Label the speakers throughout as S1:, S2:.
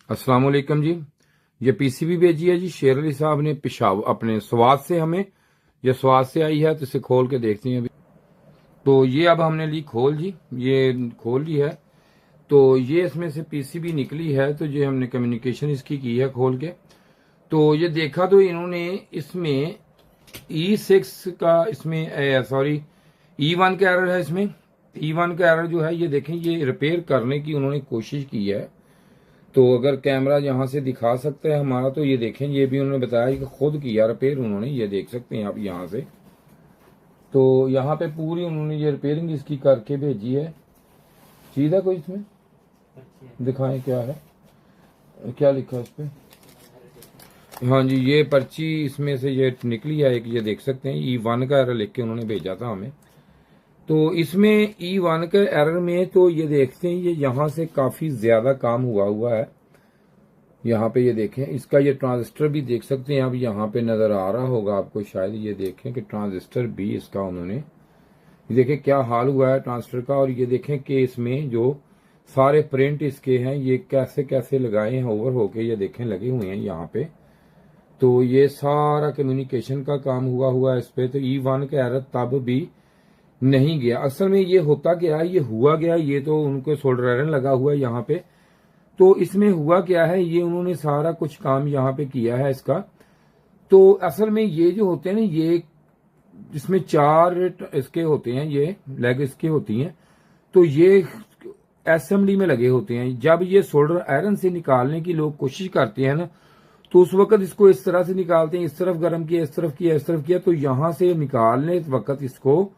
S1: अस्सलाम वालेकुम जी। ये पीसीबी भेजी है जी शेर अली साहब ने पेशावर अपने स्वाद से, हमें ये स्वाद से आई है, तो इसे खोल के देखते हैं अभी। तो ये अब हमने ली खोल जी, ये खोल ली है। तो ये इसमें से पीसीबी निकली है, तो ये हमने कम्युनिकेशन इसकी की है खोल के। तो ये देखा तो इन्होंने इसमें E6 का, इसमें सॉरी E1 का एरर है। इसमें E1 का एरर जो है, ये देखें, ये रिपेयर करने की उन्होंने कोशिश की है। तो अगर कैमरा यहाँ से दिखा सकता है हमारा, तो ये देखें, ये भी उन्होंने बताया कि खुद किया रिपेयर उन्होंने, ये देख सकते हैं आप यहाँ से। तो यहाँ पे पूरी उन्होंने ये रिपेयरिंग इसकी करके भेजी है। चीज है कोई इसमें, दिखाएं क्या है, क्या लिखा है इस पे। हाँ जी, ये पर्ची इसमें से ये निकली है एक, ये देख सकते हैं E1 का एरर लिख के उन्होंने भेजा था हमें। तो इसमें E1 के एरर में तो ये देखते हैं, ये यहाँ से काफी ज्यादा काम हुआ है। यहाँ पे ये देखें, इसका ये ट्रांजिस्टर भी देख सकते हैं आप, यहाँ पे नजर आ रहा होगा आपको शायद। ये देखें कि ट्रांजिस्टर भी इसका उन्होंने, ये देखें क्या हाल हुआ है ट्रांजिस्टर का। और ये देखें कि इसमें जो सारे प्रिंट इसके हैं, ये कैसे कैसे लगाए हैं ओवर होके, ये देखें लगे हुए हैं यहाँ पे। तो ये सारा कम्युनिकेशन का काम हुआ है इस पे। तो E1 का एरर तब भी नहीं गया। असल में ये होता क्या है, ये हुआ गया, ये तो उनको सोल्डर आयरन लगा हुआ है यहाँ पे। तो इसमें हुआ क्या है, ये उन्होंने सारा कुछ काम यहाँ पे किया है इसका। तो असल में ये जो होते हैं ना, ये इसमें 4 इसके होते हैं, ये लेग इसके होती हैं। तो ये असेंबली में लगे होते हैं। जब ये सोल्डर आयरन से निकालने की लोग कोशिश करते हैं ना, तो उस वक्त इसको इस तरह से निकालते हैं, इस तरफ गर्म किया, इस तरफ किया, इस तरफ किया। तो यहां से निकालने वक्त इसको,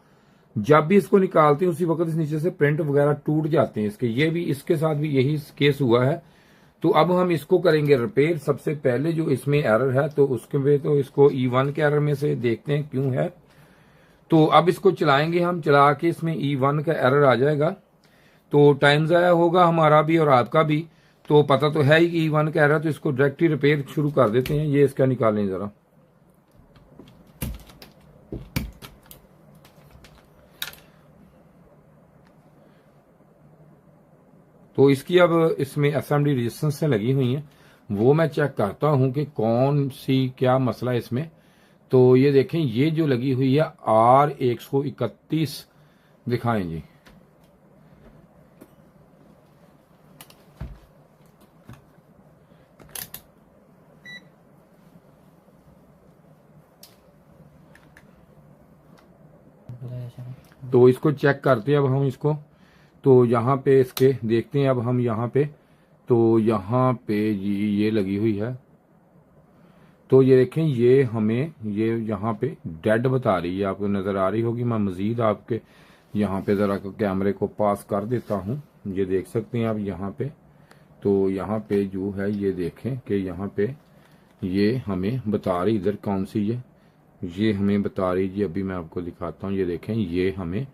S1: जब भी इसको निकालते हैं उसी वक्त इस नीचे से प्रिंट वगैरह टूट जाते हैं इसके। ये भी, इसके साथ भी यही केस हुआ है। तो अब हम इसको करेंगे रिपेयर। सबसे पहले जो इसमें एरर है, तो उसके में तो इसको E1 के एरर में से देखते हैं क्यों है। तो अब इसको चलाएंगे हम, चला के इसमें E1 का एरर आ जाएगा। तो टाइम ज़ाया होगा हमारा भी और आपका भी। तो पता तो है ही कि E1 का एरर, तो इसको डायरेक्ट ही रिपेयर शुरू कर देते हैं। ये इसका निकालें जरा। तो इसकी अब इसमें असेंबली रेजिस्टेंस से लगी हुई है, वो मैं चेक करता हूं कि कौन सी, क्या मसला है इसमें। तो ये देखें, ये जो लगी हुई है R131 दिखाएं जी। तो इसको चेक करते हैं अब हम इसको। तो यहाँ पे इसके देखते हैं अब हम यहाँ पे। तो यहाँ पे ये लगी हुई है। तो ये देखें, ये हमें ये यहाँ पे डेड बता रही है, आपको नजर आ रही होगी। मैं मजीद आपके यहाँ पे जरा कैमरे को पास कर देता हूँ, ये देख सकते हैं आप यहाँ पे। तो यहाँ पे जो है, ये देखें कि यहाँ पे ये हमें बता रही, इधर कौन सी ये हमें बता रही जी। अभी मैं आपको दिखाता हूँ, ये देखें, ये हमें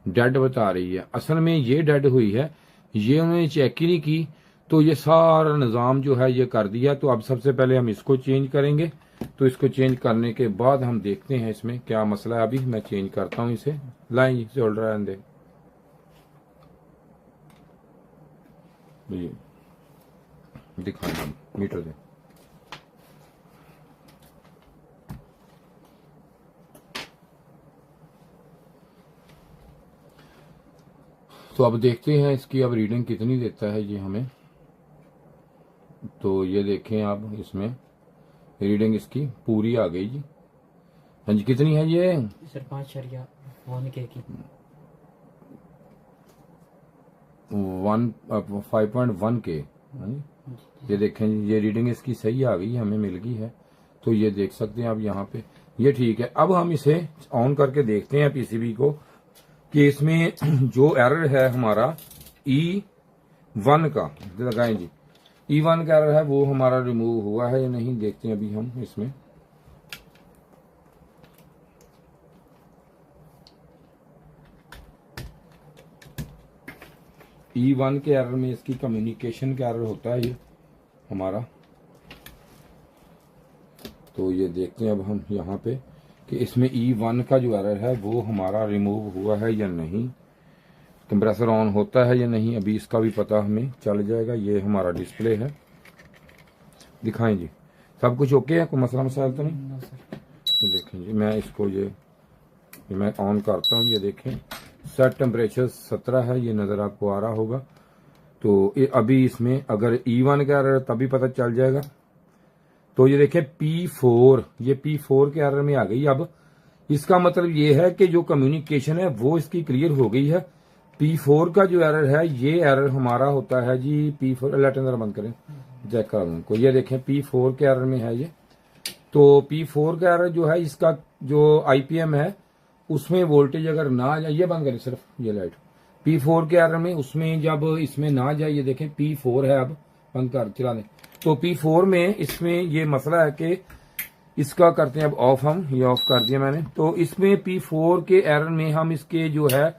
S1: डेड बता रही है। असल में ये डेड हुई है, ये उन्होंने चेक ही नहीं की। तो ये सारा निज़ाम जो है ये कर दिया। तो अब सबसे पहले हम इसको चेंज करेंगे। तो इसको चेंज करने के बाद हम देखते हैं इसमें क्या मसला है। अभी मैं चेंज करता हूँ इसे। लाइन जी शोल्डर आयरन दे, दिखाएं मीटर दे। तो अब देखते हैं इसकी अब रीडिंग कितनी देता है ये हमें। तो ये देखें आप, इसमें रीडिंग इसकी पूरी आ गई जी। हाँ जी, कितनी है ये
S2: सर? 5.1 की
S1: 5.1 के। ये देखें, ये रीडिंग इसकी सही आ गई, हमें मिल गई है। तो ये देख सकते हैं आप यहाँ पे, ये ठीक है। अब हम इसे ऑन करके देखते हैं पीसीबी को कि इसमें जो एरर है हमारा E1 का, लगाएं जी। E1 का एरर है वो हमारा रिमूव हुआ है या नहीं, देखते हैं अभी हम इसमें। E1 के एरर में इसकी कम्युनिकेशन का एरर होता है ये हमारा। तो ये देखते हैं अब हम यहाँ पे कि इसमें E1 का जो एरर है वो हमारा रिमूव हुआ है या नहीं, कंप्रेसर ऑन होता है या नहीं। अभी इसका भी पता हमें चल जाएगा। ये हमारा डिस्प्ले है, दिखाएं जी, सब कुछ ओके है, कोई मसला मसाइल तो नहीं।
S2: No sir.
S1: ये देखें जी, मैं इसको ये मैं ऑन करता हूँ। ये देखें सेट टेम्परेचर 17 है, ये नज़र आपको आ रहा होगा। तो ये अभी इसमें अगर E1 का एरर तभी पता चल जाएगा। तो ये देखें P4, ये P4 के एरर में आ गई। अब इसका मतलब ये है कि जो कम्युनिकेशन है वो इसकी क्लियर हो गई है। P4 का जो एरर है, ये एरर हमारा होता है जी P4, लाइट जरा बंद करें, चेक करा उनको। ये देखें P4 के एरर में है ये। तो P4 का एरर जो है, इसका जो IPM है उसमें वोल्टेज अगर ना आ जाए, ये बंद करें सिर्फ ये लाइट, P4 के एरर में उसमें जब इसमें ना जाए, ये देखें P4 है, अब बंद कर चला दें। तो P4 में इसमें ये मसला है कि इसका करते हैं अब ऑफ, हम ये ऑफ कर दिया मैंने। तो इसमें P4 के एरर में हम इसके जो है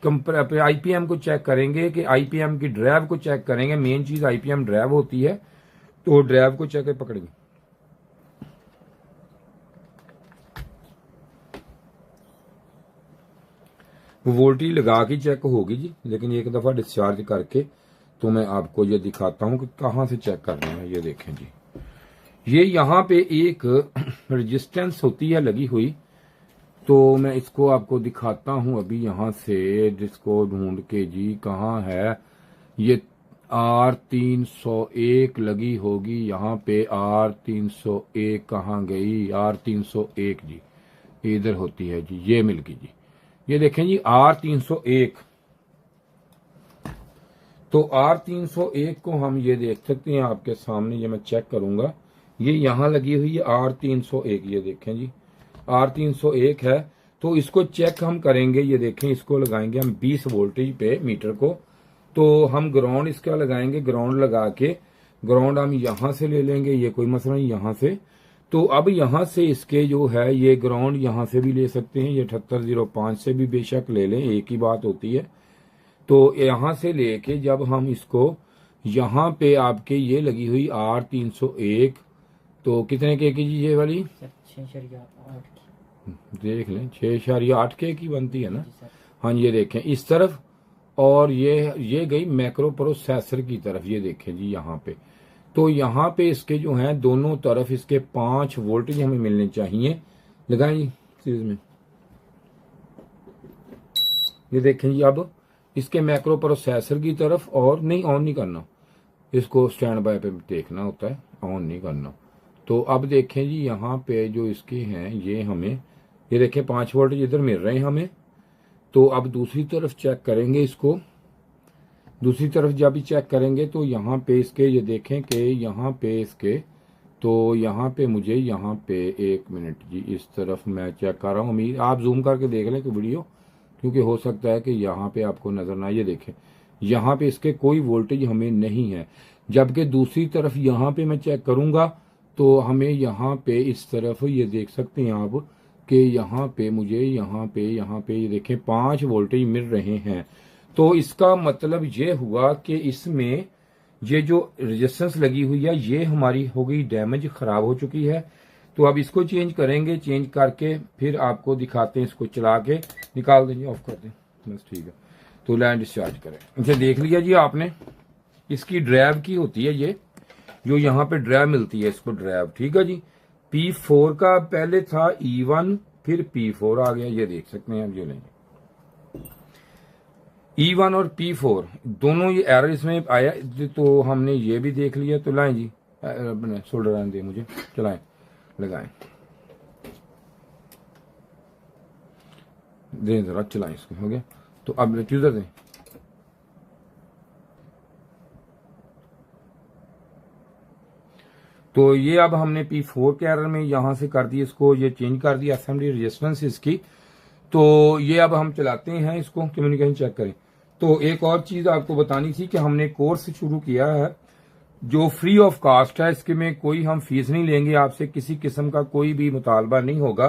S1: IPM को चेक करेंगे कि IPM की ड्राइव को चेक करेंगे। मेन चीज IPM ड्राइव होती है, तो ड्राइव को चेक पकड़ेंगे। वो वोल्टेज लगा के चेक होगी जी, लेकिन एक दफा डिस्चार्ज करके तो मैं आपको ये दिखाता हूं कि कहां से चेक करना है। ये देखें जी, ये यहाँ पे एक रेजिस्टेंस होती है लगी हुई, तो मैं इसको आपको दिखाता हूं अभी यहां से, जिसको ढूंढ के जी कहाँ है। ये R301 लगी होगी यहाँ पे। R301 कहाँ गई? R301 जी इधर होती है जी, ये मिल गई जी। ये देखें जी R301, तो R301 को हम ये देख सकते हैं आपके सामने, ये मैं चेक करूंगा। ये यहां लगी हुई है R301, ये देखें जी R301 है। तो इसको चेक हम करेंगे। ये देखें, इसको लगाएंगे हम 20 वोल्टेज पे मीटर को। तो हम ग्राउंड इसका लगाएंगे, ग्राउंड लगा के ग्राउंड हम यहां से ले लेंगे, ये कोई मसला नहीं यहां से। तो अब यहां से इसके जो है ये ग्राउंड यहां से भी ले सकते हैं, ये 7805 से भी बेशक ले लें, एक ही बात होती है। तो यहां से लेके जब हम इसको यहां पे आपके ये लगी हुई R301, तो कितने के की जी ये वाली?
S2: सर 6.8 की।
S1: देख लें 6.8 के की बनती है ना।
S2: जी सर।
S1: हाँ ये देखें इस तरफ, और ये गई मैक्रो प्रोसेसर की तरफ। ये देखें जी यहाँ पे, तो यहाँ पे इसके जो हैं दोनों तरफ इसके 5 वोल्टेज हमें मिलने चाहिए। लगाएं जी सीरीज में। ये देखें जी, अब इसके मैक्रो प्रोसेसर की तरफ, और नहीं ऑन नहीं करना इसको, स्टैंड बाय पे देखना होता है, ऑन नहीं करना। तो अब देखें जी यहाँ पे जो इसके हैं ये हमें, ये देखें 5 वोल्टेज इधर मिल रहे हैं हमें। तो अब दूसरी तरफ चेक करेंगे इसको। दूसरी तरफ जब भी चेक करेंगे तो यहाँ पे इसके, ये देखें कि यहाँ पे इसके, तो यहाँ पे मुझे यहाँ पे 1 मिनट जी, इस तरफ मैं चेक कर रहा हूँ। उम्मीद आप जूम करके देख लें कि वीडियो, क्योंकि हो सकता है कि यहाँ पे आपको नजर ना आए। ये देखें यहाँ पे इसके कोई वोल्टेज हमें नहीं है, जबकि दूसरी तरफ यहाँ पे मैं चेक करूंगा तो हमें यहाँ पे इस तरफ, ये देख सकते हैं आप कि यहाँ पे मुझे यहाँ पे ये देखें 5 वोल्टेज मिल रहे हैं। तो इसका मतलब ये हुआ कि इसमें ये जो रेजिस्टेंस लगी हुई है ये हमारी हो गई डैमेज, खराब हो चुकी है। तो अब इसको चेंज करेंगे, चेंज करके फिर आपको दिखाते हैं। इसको चला के निकाल देंगे, ऑफ कर दें, बस ठीक है। तो लाइन डिस्चार्ज करें। अच्छा देख लिया जी आपने, इसकी ड्राइव की होती है ये, जो यहाँ पे ड्राइव मिलती है इसको ड्राइव, ठीक है जी। P4 का पहले था E1, फिर P4 आ गया, ये देख सकते हैं आप। ये लेंगे E1 और P4 दोनों ये एरर इसमें आया, तो हमने ये भी देख लिया। तो लाएं जी, सोल्डर आने दे मुझे, चलाएं, लगाएं, दें जरा, चलाएं इसको, हो गया। तो अब रिफ्यूजर दें। तो ये अब हमने P4 के एरर में यहां से कर दिया, इसको ये चेंज कर दिया असेंबली रेजिस्टेंस इसकी। तो ये अब हम चलाते हैं इसको, कम्युनिकेशन चेक करें। तो एक और चीज आपको बतानी थी कि हमने कोर्स शुरू किया है जो फ्री ऑफ कास्ट है। इसके में कोई हम फीस नहीं लेंगे, आपसे किसी किस्म का कोई भी मुतालबा नहीं होगा,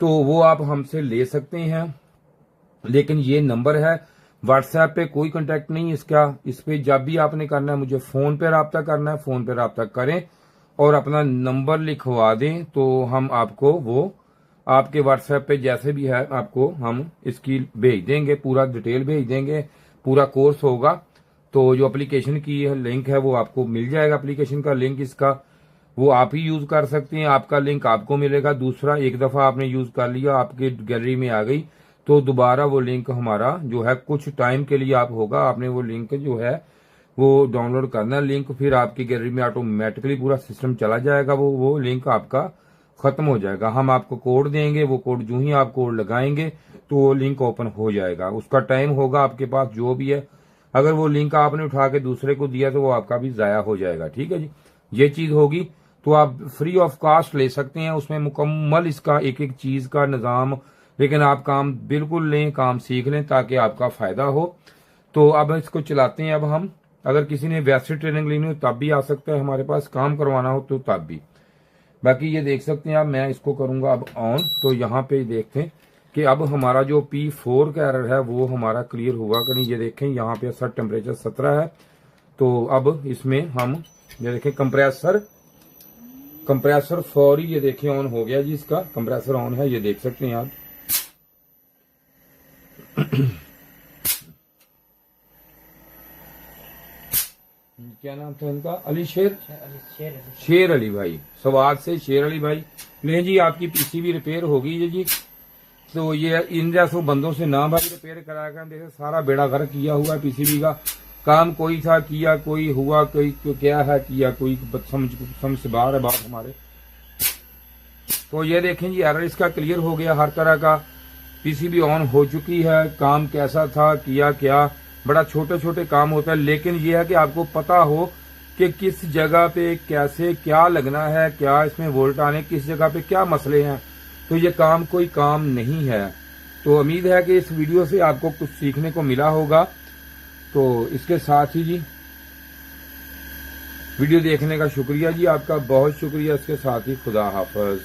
S1: तो वो आप हमसे ले सकते हैं। लेकिन ये नंबर है, व्हाट्सएप पे कोई कांटेक्ट नहीं इसका। इस पे जब भी आपने करना है मुझे फोन पे राब्ता करना है, फोन पे राब्ता करें और अपना नंबर लिखवा दें, तो हम आपको वो आपके व्हाट्सएप पे जैसे भी है आपको हम इसकी भेज देंगे, पूरा डिटेल भेज देंगे, पूरा कोर्स होगा। तो जो एप्लीकेशन की लिंक है वो आपको मिल जाएगा, एप्लीकेशन का लिंक इसका। वो आप ही यूज कर सकते हैं, आपका लिंक आपको मिलेगा। दूसरा, एक दफा आपने यूज कर लिया, आपके गैलरी में आ गई, तो दोबारा वो लिंक हमारा जो है कुछ टाइम के लिए आप होगा, आपने वो लिंक जो है वो डाउनलोड करना लिंक, फिर आपकी गैलरी में ऑटोमेटिकली पूरा सिस्टम चला जाएगा, वो लिंक आपका खत्म हो जाएगा। हम आपको कोड देंगे, वो कोड जो ही आप कोड लगाएंगे तो वो लिंक ओपन हो जाएगा। उसका टाइम होगा आपके पास जो भी है, अगर वो लिंक आपने उठा के दूसरे को दिया तो वो आपका भी जाया हो जाएगा। ठीक है जी, ये चीज होगी तो आप फ्री ऑफ कॉस्ट ले सकते हैं। उसमें मुकम्मल इसका एक एक चीज का निजाम, लेकिन आप काम बिल्कुल लें, काम सीख लें ताकि आपका फायदा हो। तो अब इसको चलाते हैं। अब हम, अगर किसी ने वैसे ट्रेनिंग लेनी हो तब भी आ सकता है हमारे पास, काम करवाना हो तो तब भी। बाकी ये देख सकते हैं आप, मैं इसको करूंगा अब ऑन, तो यहाँ पे देखते हैं कि अब हमारा जो P4 का एरर है वो हमारा क्लियर हुआ कि नहीं। ये देखें यहाँ पे सर टेम्परेचर 17 है, तो अब इसमें हम ये देखें कंप्रेसर फौरी ये देखें ऑन हो गया जी, इसका कंप्रेसर ऑन है, ये देख सकते हैं आप। क्या नाम था इनका? अली शेर अली भाई, स्वाद से शेर अली भाई। ले जी, आपकी पीसीबी रिपेयर होगी जी। तो ये इन जैसों बंदों से ना भाई रिपेयर करा कर, देखो सारा बेड़ा गर्क किया हुआ है पीसीबी का। काम कोई था किया, कोई हुआ, कोई क्या है किया, कोई समझ से बाहर है बात हमारे। तो ये देखें जी, एरर इसका क्लियर हो गया हर तरह का। पीसीबी ऑन हो चुकी है। काम कैसा था, किया क्या, बड़ा छोटे छोटे काम होता है, लेकिन ये है कि आपको पता हो कि किस जगह पे कैसे क्या लगना है, क्या इसमें वोल्ट आने, किस जगह पे क्या मसले हैं। तो ये काम कोई काम नहीं है। तो उम्मीद है कि इस वीडियो से आपको कुछ सीखने को मिला होगा। तो इसके साथ ही जी, वीडियो देखने का शुक्रिया जी, आपका बहुत शुक्रिया। इसके साथ ही खुदा हाफिज।